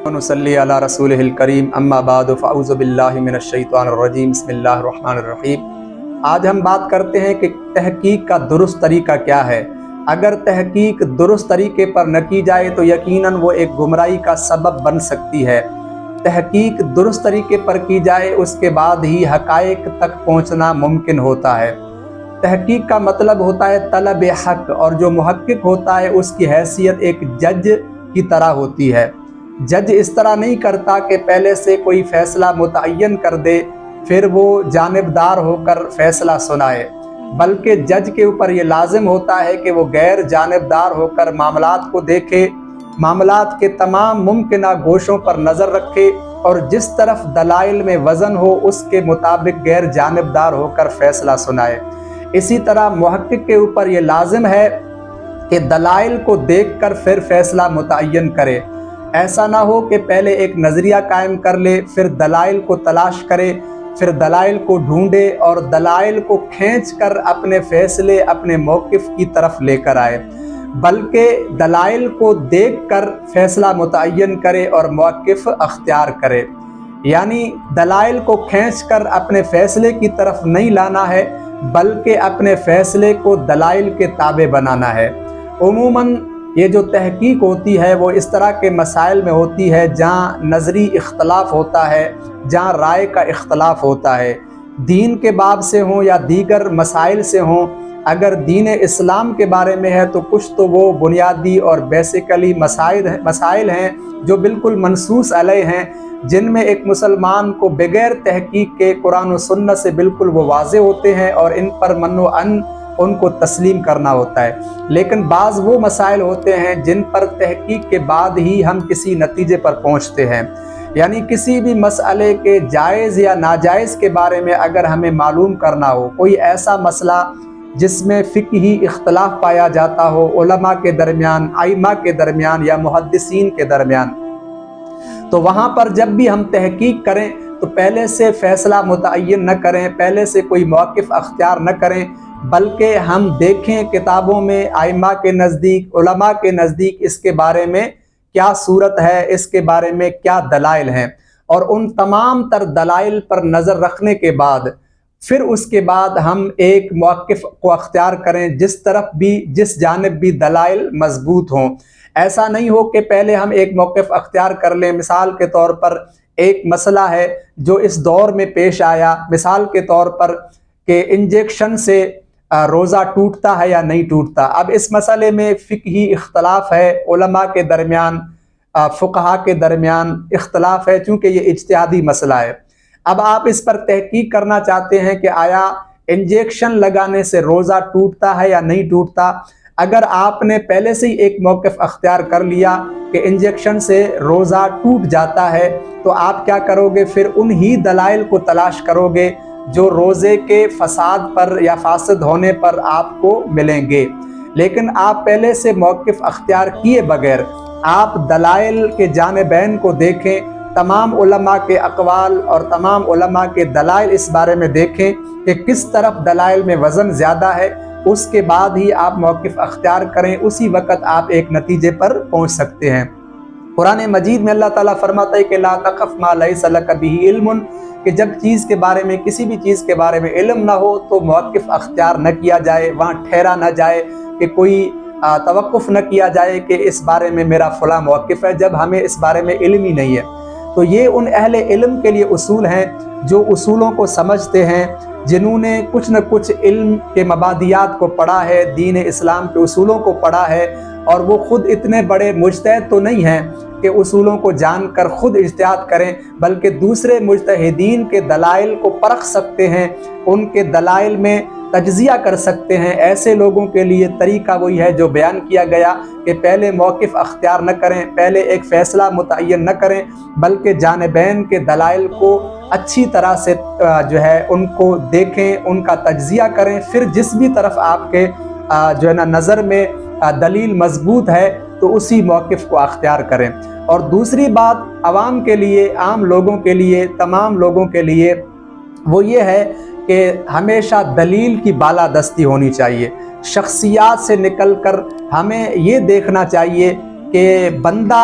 ونصلی علی رسولہ الکریم اما بعد فاعوذ باللہ من الشیطان الرجیم بسم اللہ الرحمن الرحیم۔ آج ہم بات کرتے ہیں کہ تحقیق کا درست طریقہ کیا ہے۔ اگر تحقیق درست طریقے پر نہ کی جائے تو یقیناً وہ ایک گمراہی کا سبب بن سکتی ہے۔ تحقیق درست طریقے پر کی جائے اس کے بعد ہی حقائق تک پہنچنا ممکن ہوتا ہے۔ تحقیق کا مطلب ہوتا ہے طلب حق، اور جو محقق ہوتا ہے اس کی حیثیت ایک جج کی طرح ہوتی ہے۔ جج اس طرح نہیں کرتا کہ پہلے سے کوئی فیصلہ متعین کر دے پھر وہ جانبدار ہو کر فیصلہ سنائے، بلکہ جج کے اوپر یہ لازم ہوتا ہے کہ وہ غیر جانبدار ہو کر معاملات کو دیکھے، معاملات کے تمام ممکنہ گوشوں پر نظر رکھے اور جس طرف دلائل میں وزن ہو اس کے مطابق غیر جانبدار ہو کر فیصلہ سنائے۔ اسی طرح محقق کے اوپر یہ لازم ہے کہ دلائل کو دیکھ کر پھر فیصلہ متعین کرے۔ ایسا نہ ہو کہ پہلے ایک نظریہ قائم کر لے، پھر دلائل کو تلاش کرے، پھر دلائل کو ڈھونڈے اور دلائل کو کھینچ کر اپنے فیصلے اپنے موقف کی طرف لے کر آئے، بلکہ دلائل کو دیکھ کر فیصلہ متعین کرے اور موقف اختیار کرے۔ یعنی دلائل کو کھینچ کر اپنے فیصلے کی طرف نہیں لانا ہے، بلکہ اپنے فیصلے کو دلائل کے تابع بنانا ہے۔ عموماً یہ جو تحقیق ہوتی ہے وہ اس طرح کے مسائل میں ہوتی ہے جہاں نظری اختلاف ہوتا ہے، جہاں رائے کا اختلاف ہوتا ہے، دین کے باب سے ہوں یا دیگر مسائل سے ہوں۔ اگر دین اسلام کے بارے میں ہے تو کچھ تو وہ بنیادی اور بیسیکلی مسائل ہیں جو بالکل منصوص علیہ ہیں، جن میں ایک مسلمان کو بغیر تحقیق کے قرآن و سنت سے بالکل وہ واضح ہوتے ہیں اور ان پر من و عن ان کو تسلیم کرنا ہوتا ہے۔ لیکن بعض وہ مسائل ہوتے ہیں جن پر تحقیق کے بعد ہی ہم کسی نتیجے پر پہنچتے ہیں۔ یعنی کسی بھی مسئلے کے جائز یا ناجائز کے بارے میں اگر ہمیں معلوم کرنا ہو، کوئی ایسا مسئلہ جس میں فقہی اختلاف پایا جاتا ہو علماء کے درمیان، ائمہ کے درمیان یا محدثین کے درمیان، تو وہاں پر جب بھی ہم تحقیق کریں تو پہلے سے فیصلہ متعین نہ کریں، پہلے سے کوئی موقف اختیار نہ کریں، بلکہ ہم دیکھیں کتابوں میں ائمہ کے نزدیک، علماء کے نزدیک اس کے بارے میں کیا صورت ہے، اس کے بارے میں کیا دلائل ہیں، اور ان تمام تر دلائل پر نظر رکھنے کے بعد پھر اس کے بعد ہم ایک موقف کو اختیار کریں جس جانب بھی دلائل مضبوط ہوں۔ ایسا نہیں ہو کہ پہلے ہم ایک موقف اختیار کر لیں۔ مثال کے طور پر ایک مسئلہ ہے جو اس دور میں پیش آیا، مثال کے طور پر کہ انجیکشن سے روزہ ٹوٹتا ہے یا نہیں ٹوٹتا۔ اب اس مسئلے میں فقہی اختلاف ہے، علماء کے درمیان، فقہاء کے درمیان اختلاف ہے، چونکہ یہ اجتہادی مسئلہ ہے۔ اب آپ اس پر تحقیق کرنا چاہتے ہیں کہ آیا انجیکشن لگانے سے روزہ ٹوٹتا ہے یا نہیں ٹوٹتا۔ اگر آپ نے پہلے سے ہی ایک موقف اختیار کر لیا کہ انجیکشن سے روزہ ٹوٹ جاتا ہے تو آپ کیا کرو گے؟ پھر انہی دلائل کو تلاش کرو گے جو روزے کے فساد پر یا فاسد ہونے پر آپ کو ملیں گے۔ لیکن آپ پہلے سے موقف اختیار کیے بغیر آپ دلائل کے جانبین کو دیکھیں، تمام علماء کے اقوال اور تمام علماء کے دلائل اس بارے میں دیکھیں کہ کس طرف دلائل میں وزن زیادہ ہے، اس کے بعد ہی آپ موقف اختیار کریں، اسی وقت آپ ایک نتیجے پر پہنچ سکتے ہیں۔ قرآن مجید میں اللہ تعالیٰ فرماتا ہے کہ لا تخف ما لیس لک بہ علم، کہ جب چیز کے بارے میں، کسی بھی چیز کے بارے میں علم نہ ہو تو موقف اختیار نہ کیا جائے، وہاں ٹھہرا نہ جائے، کہ کوئی توقف نہ کیا جائے کہ اس بارے میں میرا فلاں موقف ہے جب ہمیں اس بارے میں علم ہی نہیں ہے۔ تو یہ ان اہل علم کے لیے اصول ہیں جو اصولوں کو سمجھتے ہیں، جنہوں نے کچھ نہ کچھ علم کے مبادیات کو پڑھا ہے، دین اسلام کے اصولوں کو پڑھا ہے، اور وہ خود اتنے بڑے مجتہد تو نہیں ہیں کہ اصولوں کو جان کر خود اجتہاد کریں، بلکہ دوسرے مجتہدین کے دلائل کو پرکھ سکتے ہیں، ان کے دلائل میں تجزیہ کر سکتے ہیں۔ ایسے لوگوں کے لیے طریقہ وہی ہے جو بیان کیا گیا کہ پہلے موقف اختیار نہ کریں، پہلے ایک فیصلہ متعین نہ کریں، بلکہ جانبین کے دلائل کو اچھی طرح سے ان کو دیکھیں، ان کا تجزیہ کریں، پھر جس بھی طرف آپ کے نظر میں دلیل مضبوط ہے تو اسی موقف کو اختیار کریں۔ اور دوسری بات عوام کے لیے، عام لوگوں کے لیے، تمام لوگوں کے لیے وہ یہ ہے کہ ہمیشہ دلیل کی بالادستی ہونی چاہیے۔ شخصیات سے نکل کر ہمیں یہ دیکھنا چاہیے کہ بندہ